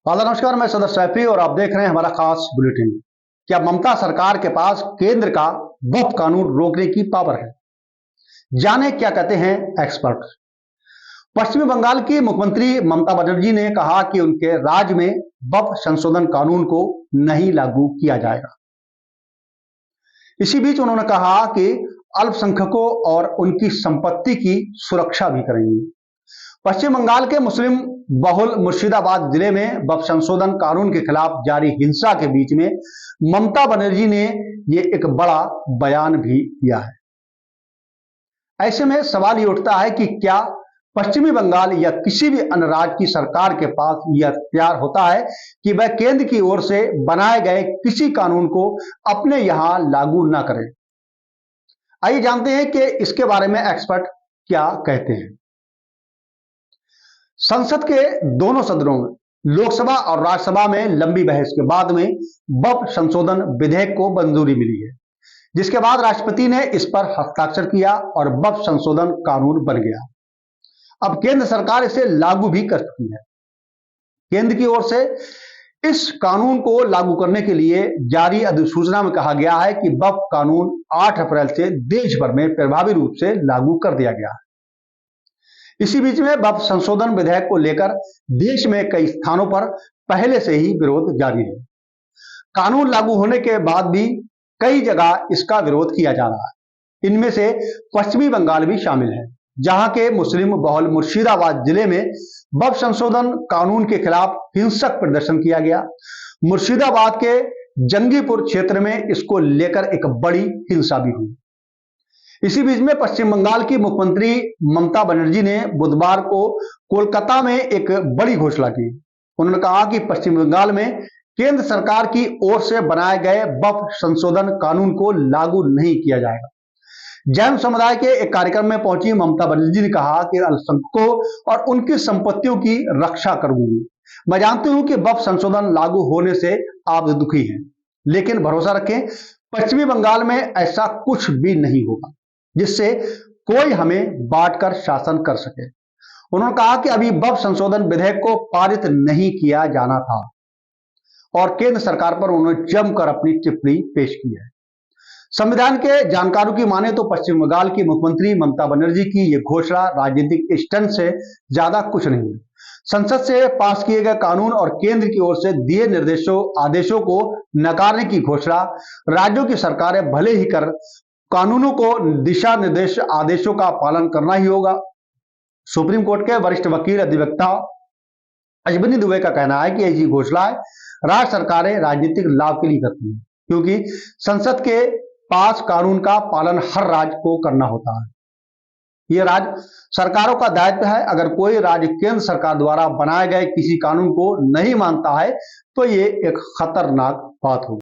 Hello नमस्कार, मैं सदर सैफी और आप देख रहे हैं हमारा खास बुलेटिन। क्या ममता सरकार के पास केंद्र का वक्फ कानून रोकने की पावर है? जाने क्या कहते हैं एक्सपर्ट। पश्चिमी बंगाल की मुख्यमंत्री ममता बनर्जी ने कहा कि उनके राज्य में वक्फ संशोधन कानून को नहीं लागू किया जाएगा। इसी बीच उन्होंने कहा कि अल्पसंख्यकों और उनकी संपत्ति की सुरक्षा भी करेंगे। पश्चिम बंगाल के मुस्लिम बहुल मुर्शिदाबाद जिले में वक्फ संशोधन कानून के खिलाफ जारी हिंसा के बीच में ममता बनर्जी ने ये एक बड़ा बयान भी दिया है। ऐसे में सवाल ये उठता है कि क्या पश्चिमी बंगाल या किसी भी अन्य राज्य की सरकार के पास यह अख्तियार होता है कि वह केंद्र की ओर से बनाए गए किसी कानून को अपने यहां लागू न करे? आइए जानते हैं कि इसके बारे में एक्सपर्ट क्या कहते हैं। संसद के दोनों सदनों में, लोकसभा और राज्यसभा में लंबी बहस के बाद में वक्फ संशोधन विधेयक को मंजूरी मिली है, जिसके बाद राष्ट्रपति ने इस पर हस्ताक्षर किया और वक्फ संशोधन कानून बन गया। अब केंद्र सरकार इसे लागू भी कर चुकी है। केंद्र की ओर से इस कानून को लागू करने के लिए जारी अधिसूचना में कहा गया है कि वक्फ कानून 8 अप्रैल से देश भर में प्रभावी रूप से लागू कर दिया गया है। इसी बीच में वक्फ संशोधन विधेयक को लेकर देश में कई स्थानों पर पहले से ही विरोध जारी है। कानून लागू होने के बाद भी कई जगह इसका विरोध किया जा रहा है। इनमें से पश्चिमी बंगाल भी शामिल है, जहां के मुस्लिम बहुल मुर्शिदाबाद जिले में वक्फ संशोधन कानून के खिलाफ हिंसक प्रदर्शन किया गया। मुर्शिदाबाद के जंगीपुर क्षेत्र में इसको लेकर एक बड़ी हिंसा भी हुई। इसी बीच में पश्चिम बंगाल की मुख्यमंत्री ममता बनर्जी ने बुधवार को कोलकाता में एक बड़ी घोषणा की। उन्होंने कहा कि पश्चिम बंगाल में केंद्र सरकार की ओर से बनाए गए वक्फ संशोधन कानून को लागू नहीं किया जाएगा। जैन समुदाय के एक कार्यक्रम में पहुंची ममता बनर्जी ने कहा कि अल्पसंख्यकों और उनकी संपत्तियों की रक्षा करूंगी। मैं जानती हूं कि वक्फ संशोधन लागू होने से आप दुखी हैं, लेकिन भरोसा रखें, पश्चिमी बंगाल में ऐसा कुछ भी नहीं होगा जिससे कोई हमें बांटकर शासन कर सके। उन्होंने कहा कि अभी वक्फ संशोधन विधेयक को पारित नहीं किया जाना था और केंद्र सरकार पर उन्होंने जमकर अपनी टिप्पणी पेश की है। संविधान के जानकारों की माने तो पश्चिम बंगाल की मुख्यमंत्री ममता बनर्जी की यह घोषणा राजनीतिक स्टंट से ज्यादा कुछ नहीं है। संसद से पास किए गए कानून और केंद्र की ओर से दिए आदेशों को नकारने की घोषणा राज्यों की सरकारें भले ही कर, कानूनों को दिशा निर्देश आदेशों का पालन करना ही होगा। सुप्रीम कोर्ट के वरिष्ठ वकील अधिवक्ता अश्विनी दुबे का कहना है कि ऐसी घोषणाएं राज्य सरकारें राजनीतिक लाभ के लिए करती हैं, क्योंकि संसद के पास कानून का पालन हर राज्य को करना होता है। यह राज्य सरकारों का दायित्व है। अगर कोई राज्य केंद्र सरकार द्वारा बनाए गए किसी कानून को नहीं मानता है तो ये एक खतरनाक बात होगी।